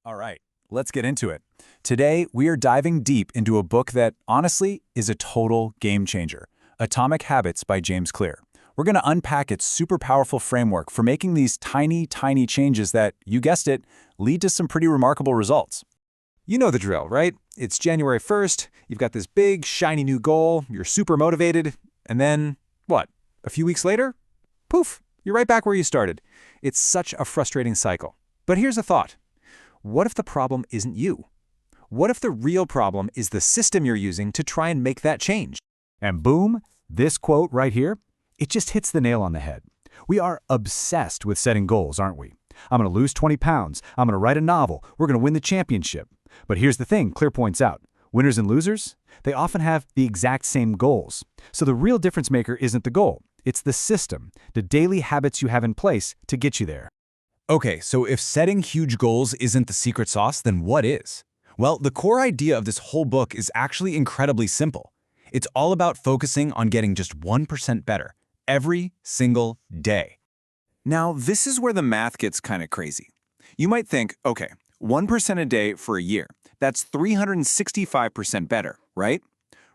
All right, let's get into it. Today, we are diving deep into a book that, honestly, is a total game changer, Atomic Habits by James Clear. We're going to unpack its super powerful framework for making these tiny changes that, you guessed it, lead to some pretty remarkable results. You know the drill, right? It's January 1st, you've got this big, shiny new goal, you're super motivated, and then, what? A few weeks later? Poof, you're right back where you started. It's such a frustrating cycle. But here's a thought. What if the problem isn't you? What if the real problem is the system you're using to try and make that change? And boom, this quote right here, it just hits the nail on the head. We are obsessed with setting goals, aren't we? I'm going to lose 20 pounds. I'm going to write a novel. We're going to win the championship. But here's the thing, Clear points out. Winners and losers, they often have the exact same goals. So the real difference maker isn't the goal. It's the system, the daily habits you have in place to get you there. Okay, so if setting huge goals isn't the secret sauce, then what is? Well, the core idea of this whole book is actually incredibly simple. It's all about focusing on getting just 1% better every single day. Now, this is where the math gets kind of crazy. You might think, okay, 1% a day for a year, that's 365% better, right?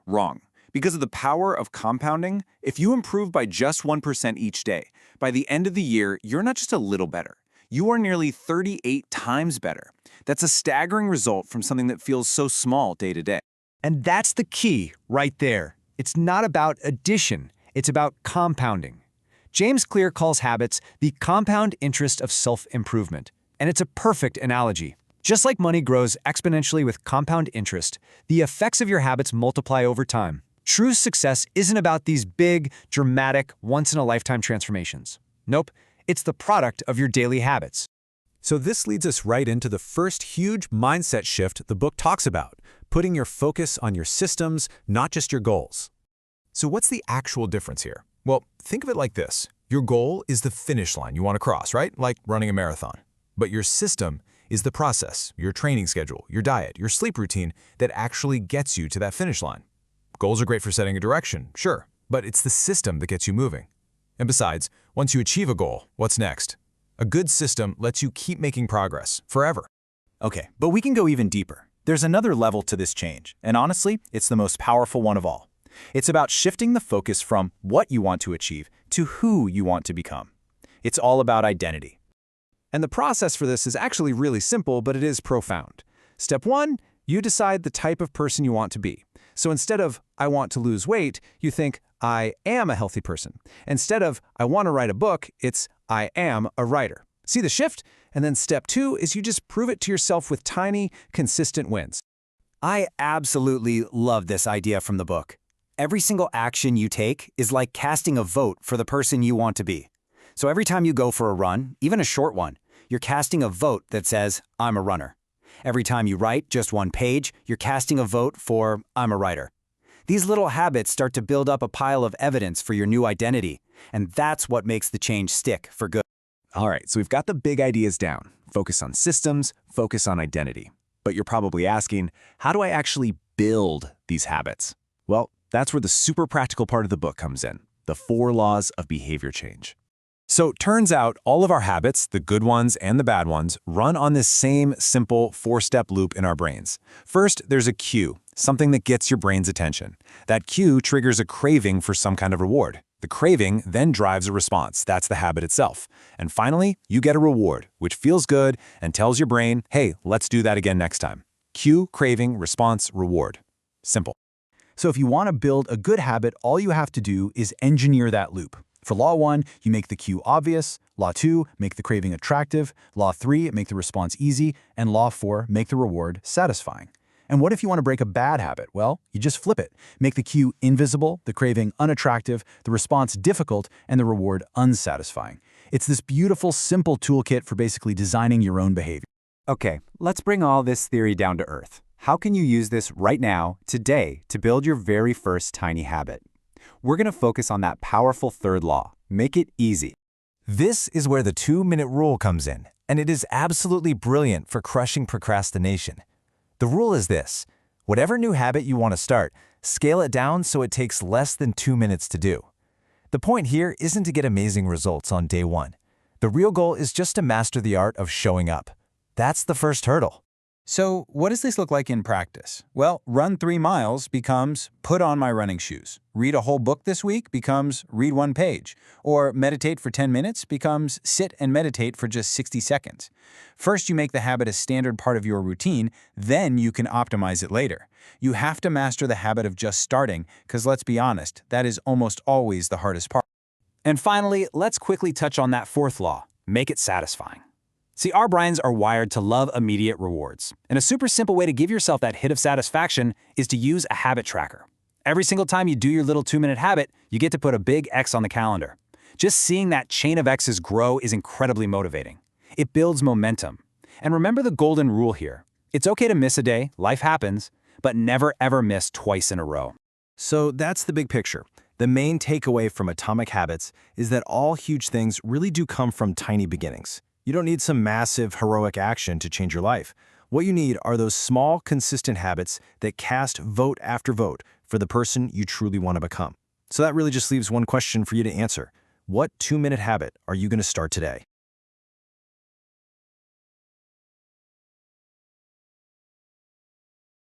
Wrong. Because of the power of compounding, if you improve by just 1% each day, by the end of the year, you're not just a little better. You are nearly 38 times better. That's a staggering result from something that feels so small day to day. And that's the key right there. It's not about addition, it's about compounding. James Clear calls habits the compound interest of self-improvement, and it's a perfect analogy. Just like money grows exponentially with compound interest, the effects of your habits multiply over time. True success isn't about these big, dramatic, once-in-a-lifetime transformations. Nope. It's the product of your daily habits. So this leads us right into the first huge mindset shift the book talks about, putting your focus on your systems, not just your goals. So what's the actual difference here? Well, think of it like this. Your goal is the finish line you want to cross, right? Like running a marathon. But your system is the process, your training schedule, your diet, your sleep routine that actually gets you to that finish line. Goals are great for setting a direction, sure, but it's the system that gets you moving. And besides, once you achieve a goal, what's next? A good system lets you keep making progress forever. Okay, but we can go even deeper. There's another level to this change, and honestly, it's the most powerful one of all. It's about shifting the focus from what you want to achieve to who you want to become. It's all about identity. And the process for this is actually really simple, but it is profound. Step 1, you decide the type of person you want to be. So instead of, I want to lose weight, you think, I am a healthy person. Instead of, I want to write a book, it's, I am a writer. See the shift? And then step 2 is you just prove it to yourself with tiny, consistent wins. I absolutely love this idea from the book. Every single action you take is like casting a vote for the person you want to be. So every time you go for a run, even a short one, you're casting a vote that says, I'm a runner. Every time you write just one page, you're casting a vote for, I'm a writer. These little habits start to build up a pile of evidence for your new identity, and that's what makes the change stick for good. All right, so we've got the big ideas down. Focus on systems, focus on identity. But you're probably asking, how do I actually build these habits? Well, that's where the super practical part of the book comes in, the 4 laws of behavior change. So it turns out all of our habits, the good ones and the bad ones, run on this same simple 4-step loop in our brains. First, there's a cue, something that gets your brain's attention. That cue triggers a craving for some kind of reward. The craving then drives a response. That's the habit itself. And finally, you get a reward, which feels good and tells your brain, hey, let's do that again next time. Cue, craving, response, reward. Simple. So if you want to build a good habit, all you have to do is engineer that loop. For Law 1, you make the cue obvious. Law 2, make the craving attractive. Law 3, make the response easy. And Law 4, make the reward satisfying. And what if you want to break a bad habit? Well, you just flip it. Make the cue invisible, the craving unattractive, the response difficult, and the reward unsatisfying. It's this beautiful, simple toolkit for basically designing your own behavior. Okay, let's bring all this theory down to earth. How can you use this right now, today, to build your very first tiny habit? We're going to focus on that powerful 3rd law. Make it easy. This is where the 2-minute rule comes in, and it is absolutely brilliant for crushing procrastination. The rule is this: whatever new habit you want to start, scale it down so it takes less than 2 minutes to do. The point here isn't to get amazing results on day 1. The real goal is just to master the art of showing up. That's the first hurdle. So what does this look like in practice? Well, run 3 miles becomes put on my running shoes. Read a whole book this week becomes read 1 page. Or meditate for 10 minutes becomes sit and meditate for just 60 seconds. First, you make the habit a standard part of your routine, then you can optimize it later. You have to master the habit of just starting, because let's be honest, that is almost always the hardest part. And finally, let's quickly touch on that fourth law: make it satisfying. See, our brains are wired to love immediate rewards. And a super simple way to give yourself that hit of satisfaction is to use a habit tracker. Every single time you do your little 2-minute habit, you get to put a big X on the calendar. Just seeing that chain of X's grow is incredibly motivating. It builds momentum. And remember the golden rule here. It's okay to miss a day, life happens, but never ever miss twice in a row. So that's the big picture. The main takeaway from Atomic Habits is that all huge things really do come from tiny beginnings. You don't need some massive, heroic action to change your life. What you need are those small, consistent habits that cast vote after vote for the person you truly want to become. So that really just leaves one question for you to answer. What 2-minute habit are you going to start today?